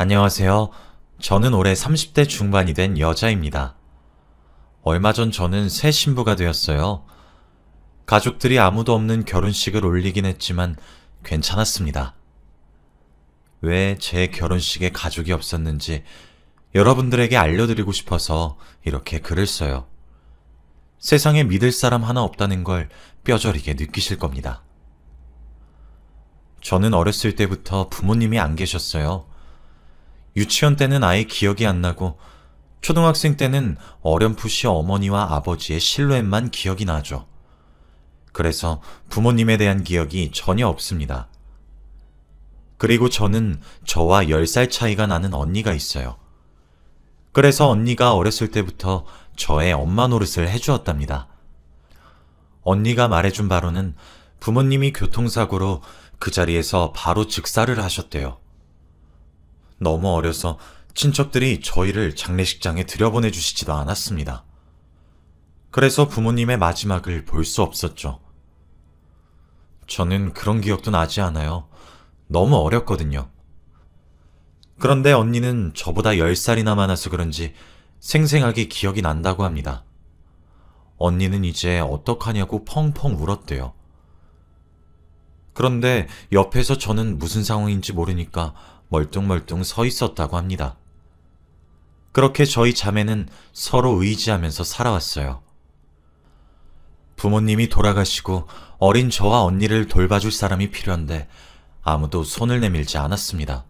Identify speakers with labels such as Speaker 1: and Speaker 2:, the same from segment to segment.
Speaker 1: 안녕하세요. 저는 올해 30대 중반이 된 여자입니다. 얼마 전 저는 새 신부가 되었어요. 가족들이 아무도 없는 결혼식을 올리긴 했지만 괜찮았습니다. 왜 제 결혼식에 가족이 없었는지 여러분들에게 알려드리고 싶어서 이렇게 글을 써요. 세상에 믿을 사람 하나 없다는 걸 뼈저리게 느끼실 겁니다. 저는 어렸을 때부터 부모님이 안 계셨어요. 유치원 때는 아예 기억이 안 나고 초등학생 때는 어렴풋이 어머니와 아버지의 실루엣만 기억이 나죠. 그래서 부모님에 대한 기억이 전혀 없습니다. 그리고 저는 저와 10살 차이가 나는 언니가 있어요. 그래서 언니가 어렸을 때부터 저의 엄마 노릇을 해주었답니다. 언니가 말해준 바로는 부모님이 교통사고로 그 자리에서 바로 즉사를 하셨대요. 너무 어려서 친척들이 저희를 장례식장에 들여보내주시지도 않았습니다. 그래서 부모님의 마지막을 볼 수 없었죠. 저는 그런 기억도 나지 않아요. 너무 어렸거든요. 그런데 언니는 저보다 10살이나 많아서 그런지 생생하게 기억이 난다고 합니다. 언니는 이제 어떡하냐고 펑펑 울었대요. 그런데 옆에서 저는 무슨 상황인지 모르니까 멀뚱멀뚱 서 있었다고 합니다. 그렇게 저희 자매는 서로 의지하면서 살아왔어요. 부모님이 돌아가시고 어린 저와 언니를 돌봐줄 사람이 필요한데 아무도 손을 내밀지 않았습니다.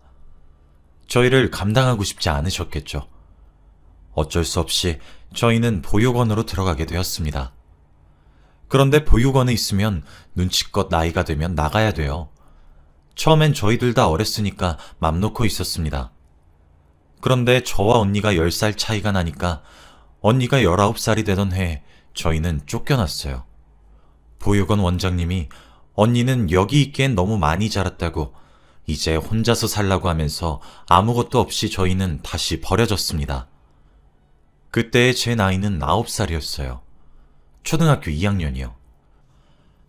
Speaker 1: 저희를 감당하고 싶지 않으셨겠죠. 어쩔 수 없이 저희는 보육원으로 들어가게 되었습니다. 그런데 보육원에 있으면 눈치껏 나이가 되면 나가야 돼요. 처음엔 저희들 다 어렸으니까 맘 놓고 있었습니다. 그런데 저와 언니가 10살 차이가 나니까 언니가 19살이 되던 해에 저희는 쫓겨났어요. 보육원 원장님이 언니는 여기 있기엔 너무 많이 자랐다고 이제 혼자서 살라고 하면서 아무것도 없이 저희는 다시 버려졌습니다. 그때의 제 나이는 9살이었어요. 초등학교 2학년이요.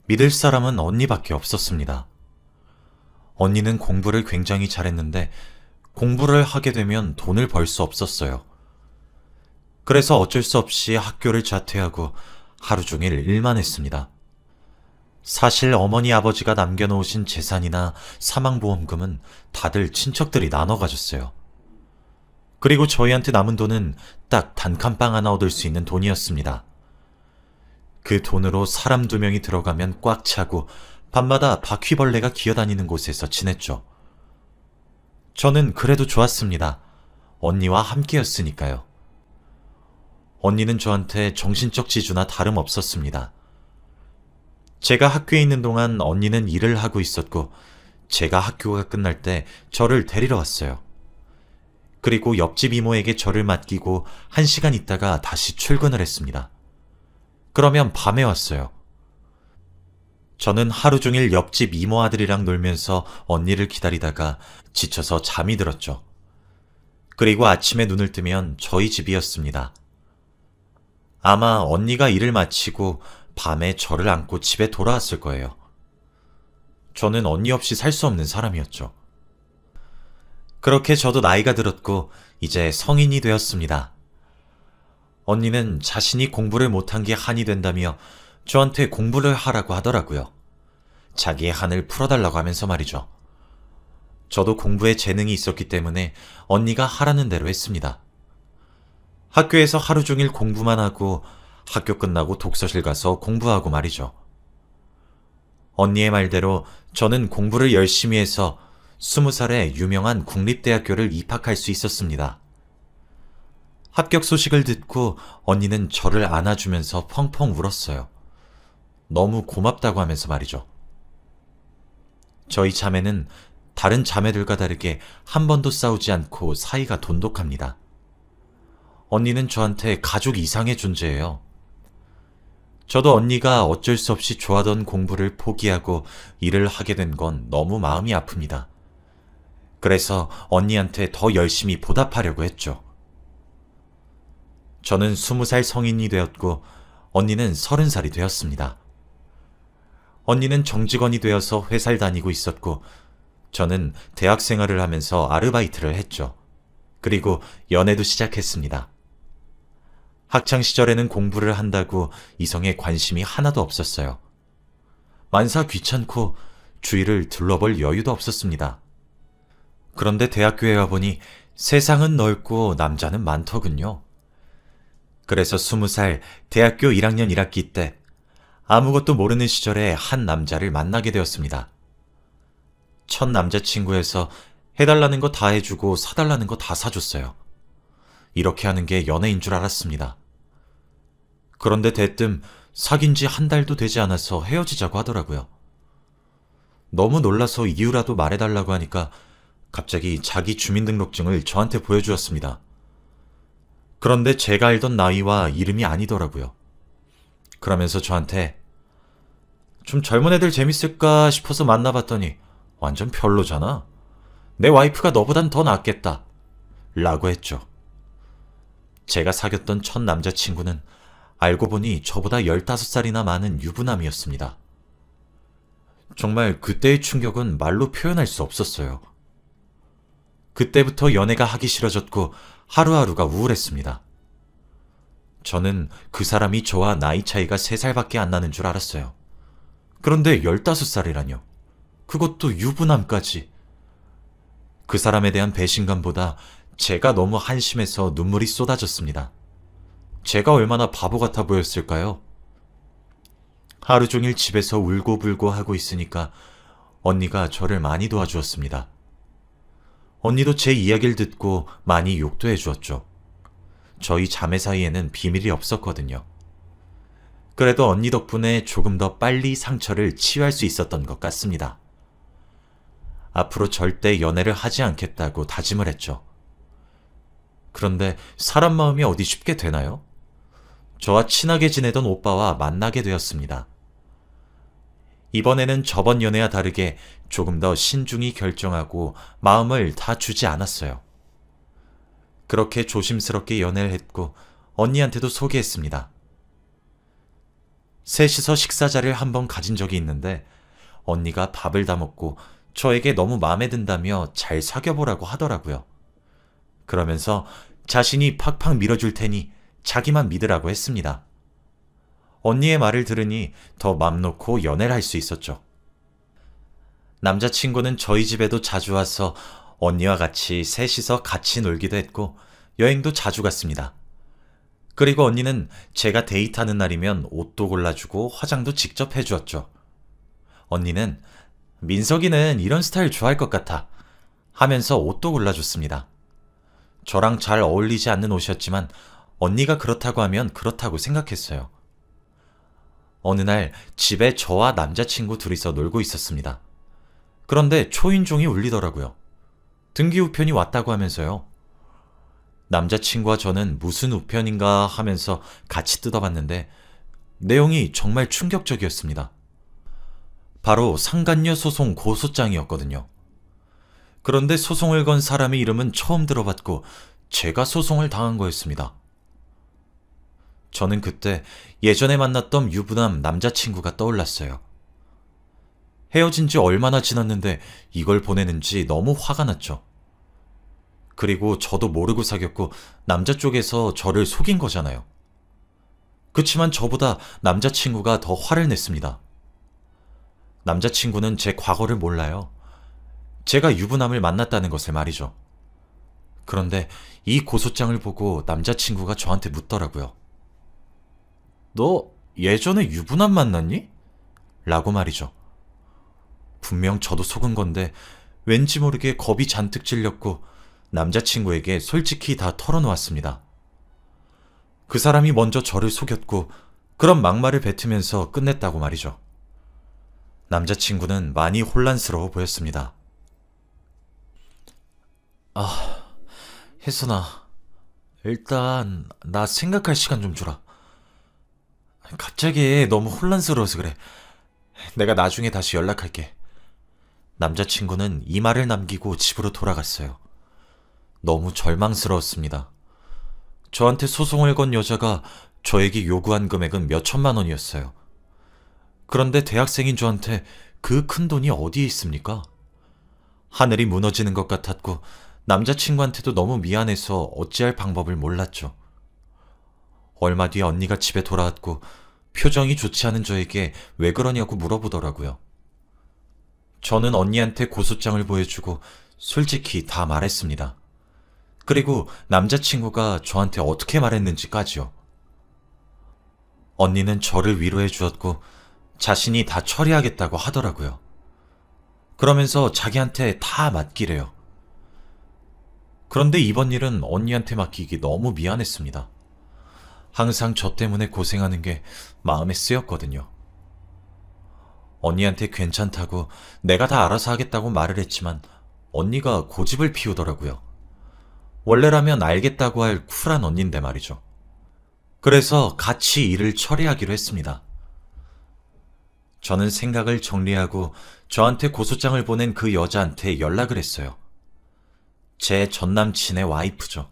Speaker 1: 믿을 사람은 언니밖에 없었습니다. 언니는 공부를 굉장히 잘했는데 공부를 하게 되면 돈을 벌 수 없었어요. 그래서 어쩔 수 없이 학교를 자퇴하고 하루 종일 일만 했습니다. 사실 어머니 아버지가 남겨놓으신 재산이나 사망보험금은 다들 친척들이 나눠 가졌어요. 그리고 저희한테 남은 돈은 딱 단칸방 하나 얻을 수 있는 돈이었습니다. 그 돈으로 사람 2명이 들어가면 꽉 차고 밤마다 바퀴벌레가 기어다니는 곳에서 지냈죠. 저는 그래도 좋았습니다. 언니와 함께였으니까요. 언니는 저한테 정신적 지주나 다름없었습니다. 제가 학교에 있는 동안 언니는 일을 하고 있었고 제가 학교가 끝날 때 저를 데리러 왔어요. 그리고 옆집 이모에게 저를 맡기고 1시간 있다가 다시 출근을 했습니다. 그러면 밤에 왔어요. 저는 하루 종일 옆집 이모 아들이랑 놀면서 언니를 기다리다가 지쳐서 잠이 들었죠. 그리고 아침에 눈을 뜨면 저희 집이었습니다. 아마 언니가 일을 마치고 밤에 저를 안고 집에 돌아왔을 거예요. 저는 언니 없이 살 수 없는 사람이었죠. 그렇게 저도 나이가 들었고 이제 성인이 되었습니다. 언니는 자신이 공부를 못한 게 한이 된다며 저한테 공부를 하라고 하더라고요. 자기의 한을 풀어달라고 하면서 말이죠. 저도 공부에 재능이 있었기 때문에 언니가 하라는 대로 했습니다. 학교에서 하루 종일 공부만 하고 학교 끝나고 독서실 가서 공부하고 말이죠. 언니의 말대로 저는 공부를 열심히 해서 20살에 유명한 국립대학교를 입학할 수 있었습니다. 합격 소식을 듣고 언니는 저를 안아주면서 펑펑 울었어요. 너무 고맙다고 하면서 말이죠. 저희 자매는 다른 자매들과 다르게 한 번도 싸우지 않고 사이가 돈독합니다. 언니는 저한테 가족 이상의 존재예요. 저도 언니가 어쩔 수 없이 좋아하던 공부를 포기하고 일을 하게 된 건 너무 마음이 아픕니다. 그래서 언니한테 더 열심히 보답하려고 했죠. 저는 20살 성인이 되었고 언니는 30살이 되었습니다. 언니는 정직원이 되어서 회사를 다니고 있었고 저는 대학 생활을 하면서 아르바이트를 했죠. 그리고 연애도 시작했습니다. 학창 시절에는 공부를 한다고 이성에 관심이 하나도 없었어요. 만사 귀찮고 주위를 둘러볼 여유도 없었습니다. 그런데 대학교에 와보니 세상은 넓고 남자는 많더군요. 그래서 20살 대학교 1학년 1학기 때 아무것도 모르는 시절에 한 남자를 만나게 되었습니다. 첫 남자친구에서 해달라는 거 다 해주고 사달라는 거 다 사줬어요. 이렇게 하는 게 연애인 줄 알았습니다. 그런데 대뜸 사귄 지 한 달도 되지 않아서 헤어지자고 하더라고요. 너무 놀라서 이유라도 말해달라고 하니까 갑자기 자기 주민등록증을 저한테 보여주었습니다. 그런데 제가 알던 나이와 이름이 아니더라고요. 그러면서 저한테 좀 젊은 애들 재밌을까 싶어서 만나봤더니 완전 별로잖아. 내 와이프가 너보단 더 낫겠다. 라고 했죠. 제가 사귀었던 첫 남자친구는 알고 보니 저보다 15살이나 많은 유부남이었습니다. 정말 그때의 충격은 말로 표현할 수 없었어요. 그때부터 연애가 하기 싫어졌고 하루하루가 우울했습니다. 저는 그 사람이 저와 나이 차이가 3살밖에 안 나는 줄 알았어요. 그런데 15살이라뇨. 그것도 유부남까지. 그 사람에 대한 배신감보다 제가 너무 한심해서 눈물이 쏟아졌습니다. 제가 얼마나 바보 같아 보였을까요? 하루 종일 집에서 울고불고 하고 있으니까 언니가 저를 많이 도와주었습니다. 언니도 제 이야기를 듣고 많이 욕도 해주었죠. 저희 자매 사이에는 비밀이 없었거든요. 그래도 언니 덕분에 조금 더 빨리 상처를 치유할 수 있었던 것 같습니다. 앞으로 절대 연애를 하지 않겠다고 다짐을 했죠. 그런데 사람 마음이 어디 쉽게 되나요? 저와 친하게 지내던 오빠와 만나게 되었습니다. 이번에는 저번 연애와 다르게 조금 더 신중히 결정하고 마음을 다 주지 않았어요. 그렇게 조심스럽게 연애를 했고 언니한테도 소개했습니다. 셋이서 식사 자리를 한번 가진 적이 있는데 언니가 밥을 다 먹고 저에게 너무 마음에 든다며 잘 사귀어보라고 하더라고요. 그러면서 자신이 팍팍 밀어줄 테니 자기만 믿으라고 했습니다. 언니의 말을 들으니 더 맘 놓고 연애를 할 수 있었죠. 남자친구는 저희 집에도 자주 와서 언니와 같이 셋이서 같이 놀기도 했고 여행도 자주 갔습니다. 그리고 언니는 제가 데이트하는 날이면 옷도 골라주고 화장도 직접 해주었죠. 언니는 민석이는 이런 스타일 좋아할 것 같아 하면서 옷도 골라줬습니다. 저랑 잘 어울리지 않는 옷이었지만 언니가 그렇다고 하면 그렇다고 생각했어요. 어느 날 집에 저와 남자친구 둘이서 놀고 있었습니다. 그런데 초인종이 울리더라고요. 등기 우편이 왔다고 하면서요. 남자친구와 저는 무슨 우편인가 하면서 같이 뜯어봤는데 내용이 정말 충격적이었습니다. 바로 상간녀 소송 고소장이었거든요. 그런데 소송을 건 사람의 이름은 처음 들어봤고 제가 소송을 당한 거였습니다. 저는 그때 예전에 만났던 유부남 남자친구가 떠올랐어요. 헤어진 지 얼마나 지났는데 이걸 보내는지 너무 화가 났죠. 그리고 저도 모르고 사귀었고 남자 쪽에서 저를 속인 거잖아요. 그치만 저보다 남자친구가 더 화를 냈습니다. 남자친구는 제 과거를 몰라요. 제가 유부남을 만났다는 것을 말이죠. 그런데 이 고소장을 보고 남자친구가 저한테 묻더라고요. 너 예전에 유부남 만났니? 라고 말이죠. 분명 저도 속은 건데 왠지 모르게 겁이 잔뜩 질렸고 남자친구에게 솔직히 다 털어놓았습니다. 그 사람이 먼저 저를 속였고 그런 막말을 뱉으면서 끝냈다고 말이죠. 남자친구는 많이 혼란스러워 보였습니다. 혜선아, 일단 나 생각할 시간 좀 주라. 갑자기 너무 혼란스러워서 그래. 내가 나중에 다시 연락할게. 남자친구는 이 말을 남기고 집으로 돌아갔어요. 너무 절망스러웠습니다. 저한테 소송을 건 여자가 저에게 요구한 금액은 몇 천만 원이었어요. 그런데 대학생인 저한테 그 큰 돈이 어디에 있습니까? 하늘이 무너지는 것 같았고 남자친구한테도 너무 미안해서 어찌할 방법을 몰랐죠. 얼마 뒤 언니가 집에 돌아왔고 표정이 좋지 않은 저에게 왜 그러냐고 물어보더라고요. 저는 언니한테 고소장을 보여주고 솔직히 다 말했습니다. 그리고 남자친구가 저한테 어떻게 말했는지까지요. 언니는 저를 위로해 주었고 자신이 다 처리하겠다고 하더라고요. 그러면서 자기한테 다 맡기래요. 그런데 이번 일은 언니한테 맡기기 너무 미안했습니다. 항상 저 때문에 고생하는 게 마음에 쓰였거든요. 언니한테 괜찮다고 내가 다 알아서 하겠다고 말을 했지만 언니가 고집을 피우더라고요. 원래라면 알겠다고 할 쿨한 언니인데 말이죠. 그래서 같이 일을 처리하기로 했습니다. 저는 생각을 정리하고 저한테 고소장을 보낸 그 여자한테 연락을 했어요. 제 전남친의 와이프죠.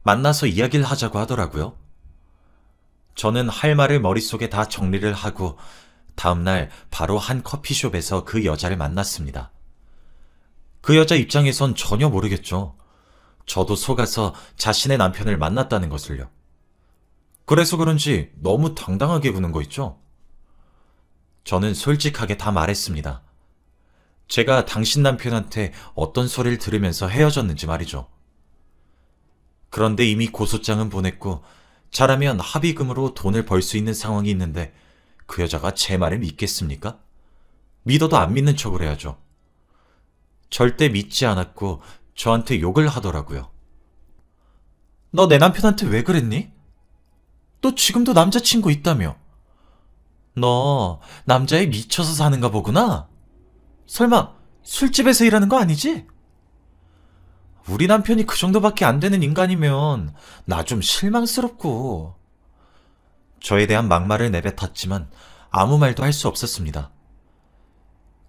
Speaker 1: 만나서 이야기를 하자고 하더라고요. 저는 할 말을 머릿속에 다 정리를 하고 다음날 바로 한 커피숍에서 그 여자를 만났습니다. 그 여자 입장에선 전혀 모르겠죠. 저도 속아서 자신의 남편을 만났다는 것을요. 그래서 그런지 너무 당당하게 구는 거 있죠? 저는 솔직하게 다 말했습니다. 제가 당신 남편한테 어떤 소리를 들으면서 헤어졌는지 말이죠. 그런데 이미 고소장은 보냈고 잘하면 합의금으로 돈을 벌 수 있는 상황이 있는데 그 여자가 제 말을 믿겠습니까? 믿어도 안 믿는 척을 해야죠. 절대 믿지 않았고 저한테 욕을 하더라고요. 너 내 남편한테 왜 그랬니? 너 지금도 남자친구 있다며? 너 남자에 미쳐서 사는가 보구나? 설마 술집에서 일하는 거 아니지? 우리 남편이 그 정도밖에 안 되는 인간이면 나 좀 실망스럽고. 저에 대한 막말을 내뱉었지만 아무 말도 할 수 없었습니다.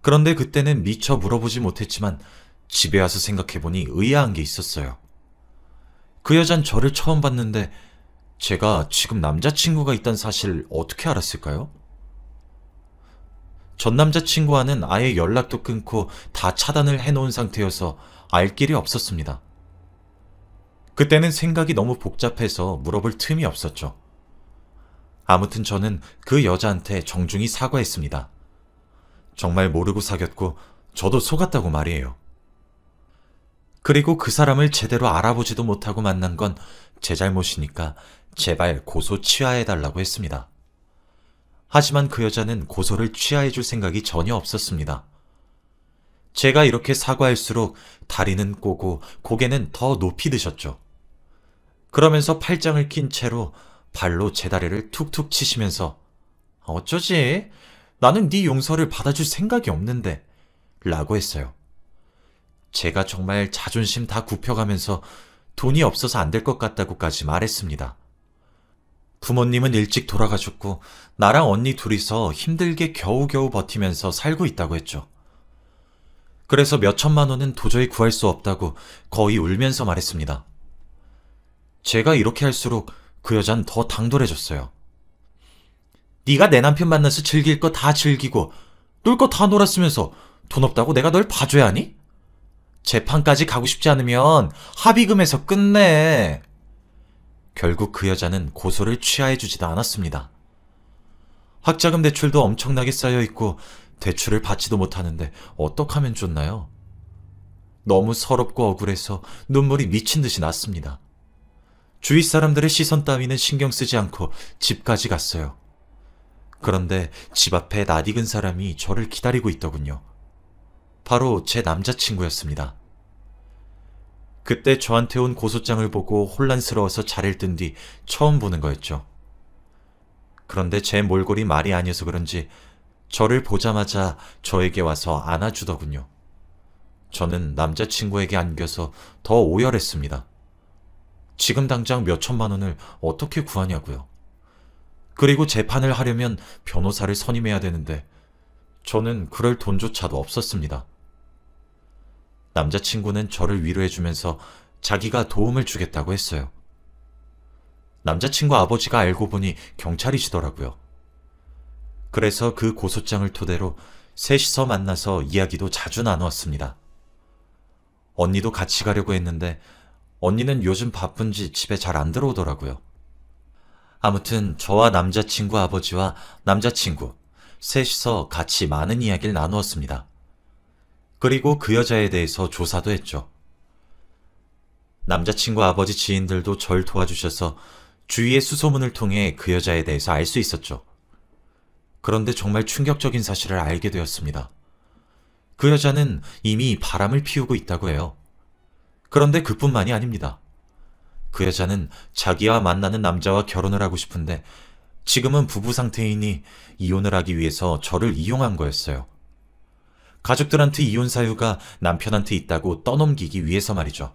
Speaker 1: 그런데 그때는 미처 물어보지 못했지만 집에 와서 생각해보니 의아한 게 있었어요. 그 여잔 저를 처음 봤는데 제가 지금 남자친구가 있다는 사실을 어떻게 알았을까요? 전 남자친구와는 아예 연락도 끊고 다 차단을 해놓은 상태여서 알 길이 없었습니다. 그때는 생각이 너무 복잡해서 물어볼 틈이 없었죠. 아무튼 저는 그 여자한테 정중히 사과했습니다. 정말 모르고 사귀었고 저도 속았다고 말이에요. 그리고 그 사람을 제대로 알아보지도 못하고 만난 건 제 잘못이니까 제발 고소 취하해달라고 했습니다. 하지만 그 여자는 고소를 취하해줄 생각이 전혀 없었습니다. 제가 이렇게 사과할수록 다리는 꼬고 고개는 더 높이 드셨죠. 그러면서 팔짱을 낀 채로 발로 제 다리를 툭툭 치시면서 어쩌지? 나는 네 용서를 받아줄 생각이 없는데 라고 했어요. 제가 정말 자존심 다 굽혀가면서 돈이 없어서 안 될 것 같다고까지 말했습니다. 부모님은 일찍 돌아가셨고 나랑 언니 둘이서 힘들게 겨우겨우 버티면서 살고 있다고 했죠. 그래서 몇 천만 원은 도저히 구할 수 없다고 거의 울면서 말했습니다. 제가 이렇게 할수록 그 여잔 더 당돌해졌어요. 네가 내 남편 만나서 즐길 거 다 즐기고 놀 거 다 놀았으면서 돈 없다고 내가 널 봐줘야 하니? 재판까지 가고 싶지 않으면 합의금에서 끝내. 결국 그 여자는 고소를 취하해주지도 않았습니다. 학자금 대출도 엄청나게 쌓여있고 대출을 받지도 못하는데 어떡하면 좋나요? 너무 서럽고 억울해서 눈물이 미친 듯이 났습니다. 주위 사람들의 시선 따위는 신경 쓰지 않고 집까지 갔어요. 그런데 집 앞에 낯익은 사람이 저를 기다리고 있더군요. 바로 제 남자친구였습니다. 그때 저한테 온 고소장을 보고 혼란스러워서 자리를 뜬 뒤 처음 보는 거였죠. 그런데 제 몰골이 말이 아니어서 그런지 저를 보자마자 저에게 와서 안아주더군요. 저는 남자친구에게 안겨서 더 오열했습니다. 지금 당장 몇 천만 원을 어떻게 구하냐고요. 그리고 재판을 하려면 변호사를 선임해야 되는데 저는 그럴 돈조차도 없었습니다. 남자친구는 저를 위로해주면서 자기가 도움을 주겠다고 했어요. 남자친구 아버지가 알고 보니 경찰이시더라고요. 그래서 그 고소장을 토대로 셋이서 만나서 이야기도 자주 나누었습니다. 언니도 같이 가려고 했는데 언니는 요즘 바쁜지 집에 잘 안 들어오더라고요. 아무튼 저와 남자친구 아버지와 남자친구 셋이서 같이 많은 이야기를 나누었습니다. 그리고 그 여자에 대해서 조사도 했죠. 남자친구 아버지 지인들도 절 도와주셔서 주위의 수소문을 통해 그 여자에 대해서 알 수 있었죠. 그런데 정말 충격적인 사실을 알게 되었습니다. 그 여자는 이미 바람을 피우고 있다고 해요. 그런데 그뿐만이 아닙니다. 그 여자는 자기와 만나는 남자와 결혼을 하고 싶은데 지금은 부부 상태이니 이혼을 하기 위해서 저를 이용한 거였어요. 가족들한테 이혼 사유가 남편한테 있다고 떠넘기기 위해서 말이죠.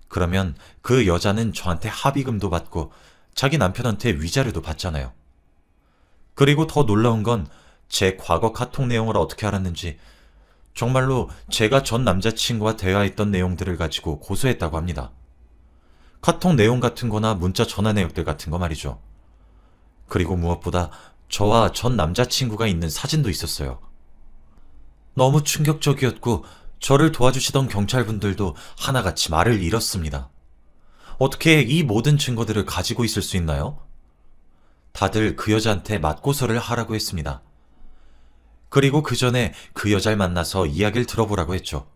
Speaker 1: 그러면 그 여자는 저한테 합의금도 받고 자기 남편한테 위자료도 받잖아요. 그리고 더 놀라운 건 제 과거 카톡 내용을 어떻게 알았는지 정말로 제가 전 남자친구와 대화했던 내용들을 가지고 고소했다고 합니다. 카톡 내용 같은 거나 문자 전화 내역들 같은 거 말이죠. 그리고 무엇보다 저와 전 남자친구가 있는 사진도 있었어요. 너무 충격적이었고 저를 도와주시던 경찰분들도 하나같이 말을 잃었습니다. 어떻게 이 모든 증거들을 가지고 있을 수 있나요? 다들 그 여자한테 맞고서를 하라고 했습니다. 그리고 그 전에 그 여자를 만나서 이야기를 들어보라고 했죠.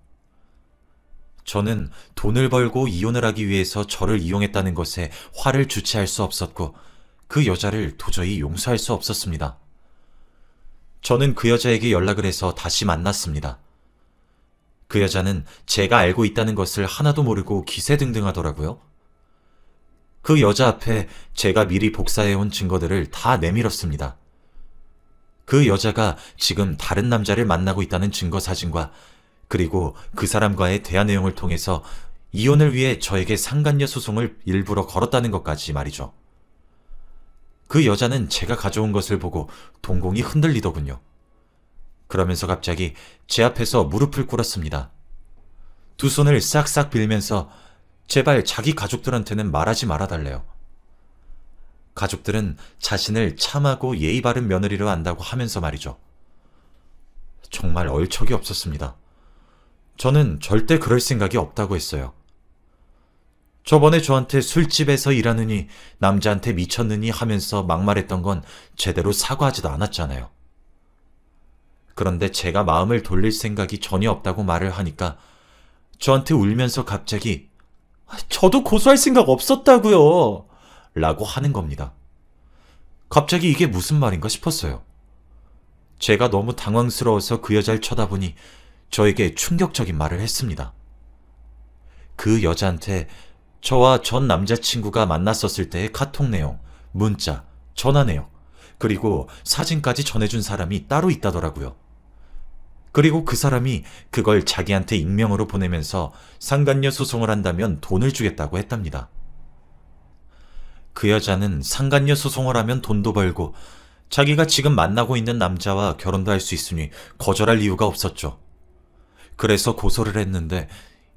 Speaker 1: 저는 돈을 벌고 이혼을 하기 위해서 저를 이용했다는 것에 화를 주체할 수 없었고 그 여자를 도저히 용서할 수 없었습니다. 저는 그 여자에게 연락을 해서 다시 만났습니다. 그 여자는 제가 알고 있다는 것을 하나도 모르고 기세등등하더라고요. 그 여자 앞에 제가 미리 복사해온 증거들을 다 내밀었습니다. 그 여자가 지금 다른 남자를 만나고 있다는 증거 사진과 그리고 그 사람과의 대화 내용을 통해서 이혼을 위해 저에게 상간녀 소송을 일부러 걸었다는 것까지 말이죠. 그 여자는 제가 가져온 것을 보고 동공이 흔들리더군요. 그러면서 갑자기 제 앞에서 무릎을 꿇었습니다. 두 손을 싹싹 빌면서 제발 자기 가족들한테는 말하지 말아달래요. 가족들은 자신을 참하고 예의 바른 며느리로 안다고 하면서 말이죠. 정말 얼척이 없었습니다. 저는 절대 그럴 생각이 없다고 했어요. 저번에 저한테 술집에서 일하느니 남자한테 미쳤느니 하면서 막말했던 건 제대로 사과하지도 않았잖아요. 그런데 제가 마음을 돌릴 생각이 전혀 없다고 말을 하니까 저한테 울면서 갑자기 저도 고소할 생각 없었다고요 라고 하는 겁니다. 갑자기 이게 무슨 말인가 싶었어요. 제가 너무 당황스러워서 그 여자를 쳐다보니 저에게 충격적인 말을 했습니다. 그 여자한테 저와 전 남자친구가 만났었을 때의 카톡 내용, 문자, 전화 내용, 그리고 사진까지 전해준 사람이 따로 있다더라고요. 그리고 그 사람이 그걸 자기한테 익명으로 보내면서 상간녀 소송을 한다면 돈을 주겠다고 했답니다. 그 여자는 상간녀 소송을 하면 돈도 벌고 자기가 지금 만나고 있는 남자와 결혼도 할 수 있으니 거절할 이유가 없었죠. 그래서 고소를 했는데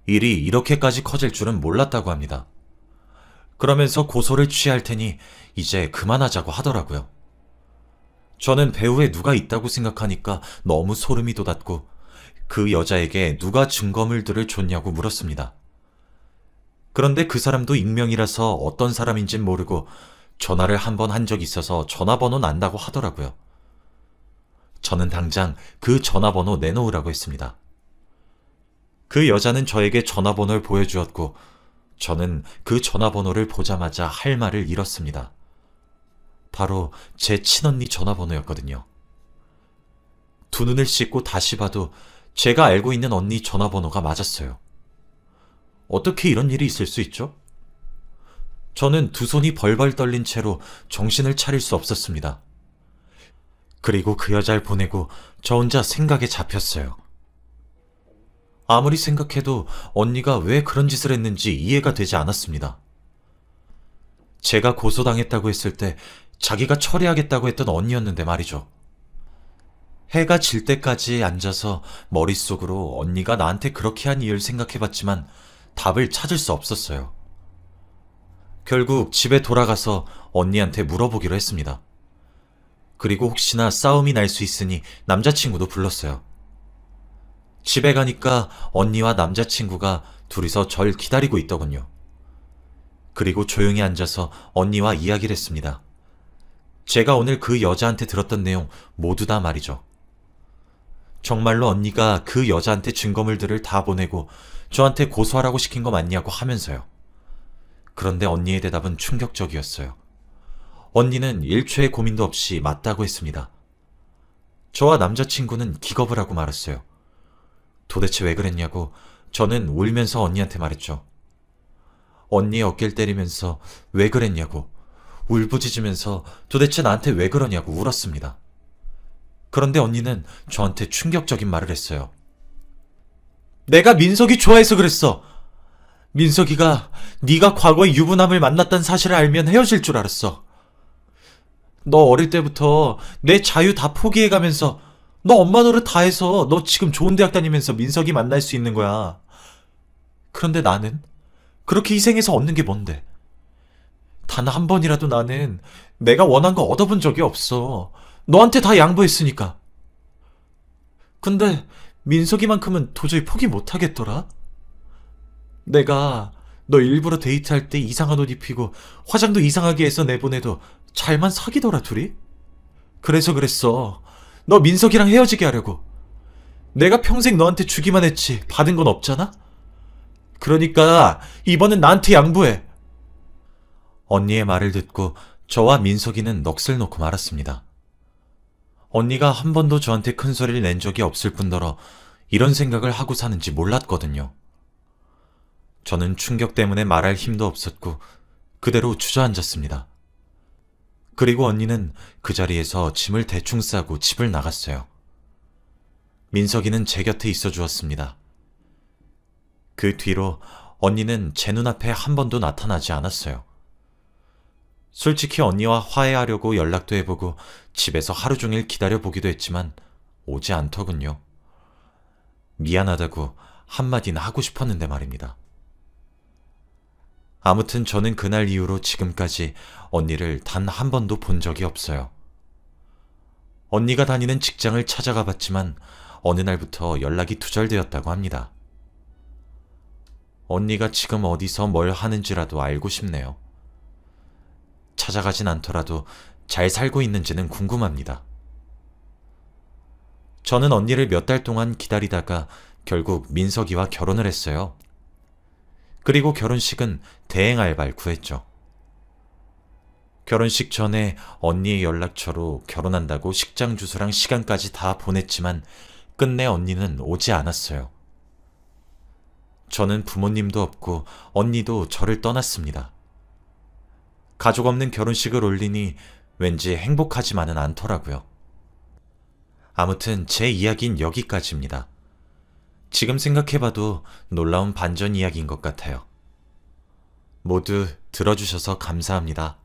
Speaker 1: 일이 이렇게까지 커질 줄은 몰랐다고 합니다. 그러면서 고소를 취할 테니 이제 그만하자고 하더라고요. 저는 배후에 누가 있다고 생각하니까 너무 소름이 돋았고 그 여자에게 누가 증거물들을 줬냐고 물었습니다. 그런데 그 사람도 익명이라서 어떤 사람인진 모르고 전화를 한 번 한 적이 있어서 전화번호는 안다고 하더라고요. 저는 당장 그 전화번호 내놓으라고 했습니다. 그 여자는 저에게 전화번호를 보여주었고 저는 그 전화번호를 보자마자 할 말을 잃었습니다. 바로 제 친언니 전화번호였거든요. 두 눈을 씻고 다시 봐도 제가 알고 있는 언니 전화번호가 맞았어요. 어떻게 이런 일이 있을 수 있죠? 저는 두 손이 벌벌 떨린 채로 정신을 차릴 수 없었습니다. 그리고 그 여자를 보내고 저 혼자 생각에 잡혔어요. 아무리 생각해도 언니가 왜 그런 짓을 했는지 이해가 되지 않았습니다. 제가 고소당했다고 했을 때 자기가 처리하겠다고 했던 언니였는데 말이죠. 해가 질 때까지 앉아서 머릿속으로 언니가 나한테 그렇게 한 이유를 생각해봤지만 답을 찾을 수 없었어요. 결국 집에 돌아가서 언니한테 물어보기로 했습니다. 그리고 혹시나 싸움이 날 수 있으니 남자친구도 불렀어요. 집에 가니까 언니와 남자친구가 둘이서 절 기다리고 있더군요. 그리고 조용히 앉아서 언니와 이야기를 했습니다. 제가 오늘 그 여자한테 들었던 내용 모두 다 말이죠. 정말로 언니가 그 여자한테 증거물들을 다 보내고 저한테 고소하라고 시킨 거 맞냐고 하면서요. 그런데 언니의 대답은 충격적이었어요. 언니는 1초의 고민도 없이 맞다고 했습니다. 저와 남자친구는 기겁을 하고 말았어요. 도대체 왜 그랬냐고 저는 울면서 언니한테 말했죠. 언니의 어깨를 때리면서 왜 그랬냐고 울부짖으면서 도대체 나한테 왜 그러냐고 울었습니다. 그런데 언니는 저한테 충격적인 말을 했어요. 내가 민석이 좋아해서 그랬어. 민석이가 네가 과거에 유부남을 만났다는 사실을 알면 헤어질 줄 알았어. 너 어릴 때부터 내 자유 다 포기해가면서 너 엄마 노릇 다 해서 너 지금 좋은 대학 다니면서 민석이 만날 수 있는 거야. 그런데 나는 그렇게 희생해서 얻는 게 뭔데? 단 한 번이라도 나는 내가 원한 거 얻어본 적이 없어. 너한테 다 양보했으니까. 근데 민석이만큼은 도저히 포기 못하겠더라? 내가 너 일부러 데이트할 때 이상한 옷 입히고 화장도 이상하게 해서 내보내도 잘만 사귀더라 둘이? 그래서 그랬어. 너 민석이랑 헤어지게 하려고. 내가 평생 너한테 주기만 했지 받은 건 없잖아? 그러니까 이번엔 나한테 양보해. 언니의 말을 듣고 저와 민석이는 넋을 놓고 말았습니다. 언니가 한 번도 저한테 큰 소리를 낸 적이 없을 뿐더러 이런 생각을 하고 사는지 몰랐거든요. 저는 충격 때문에 말할 힘도 없었고 그대로 주저앉았습니다. 그리고 언니는 그 자리에서 짐을 대충 싸고 집을 나갔어요. 민석이는 제 곁에 있어 주었습니다. 그 뒤로 언니는 제 눈앞에 한 번도 나타나지 않았어요. 솔직히 언니와 화해하려고 연락도 해보고 집에서 하루 종일 기다려보기도 했지만 오지 않더군요. 미안하다고 한마디는 하고 싶었는데 말입니다. 아무튼 저는 그날 이후로 지금까지 언니를 단 한 번도 본 적이 없어요. 언니가 다니는 직장을 찾아가 봤지만 어느 날부터 연락이 두절되었다고 합니다. 언니가 지금 어디서 뭘 하는지라도 알고 싶네요. 찾아가진 않더라도 잘 살고 있는지는 궁금합니다. 저는 언니를 몇 달 동안 기다리다가 결국 민석이와 결혼을 했어요. 그리고 결혼식은 대행 알바를 구했죠. 결혼식 전에 언니의 연락처로 결혼한다고 식장 주소랑 시간까지 다 보냈지만 끝내 언니는 오지 않았어요. 저는 부모님도 없고 언니도 저를 떠났습니다. 가족 없는 결혼식을 올리니 왠지 행복하지만은 않더라고요. 아무튼 제 이야기는 여기까지입니다. 지금 생각해봐도 놀라운 반전 이야기인 것 같아요. 모두 들어주셔서 감사합니다.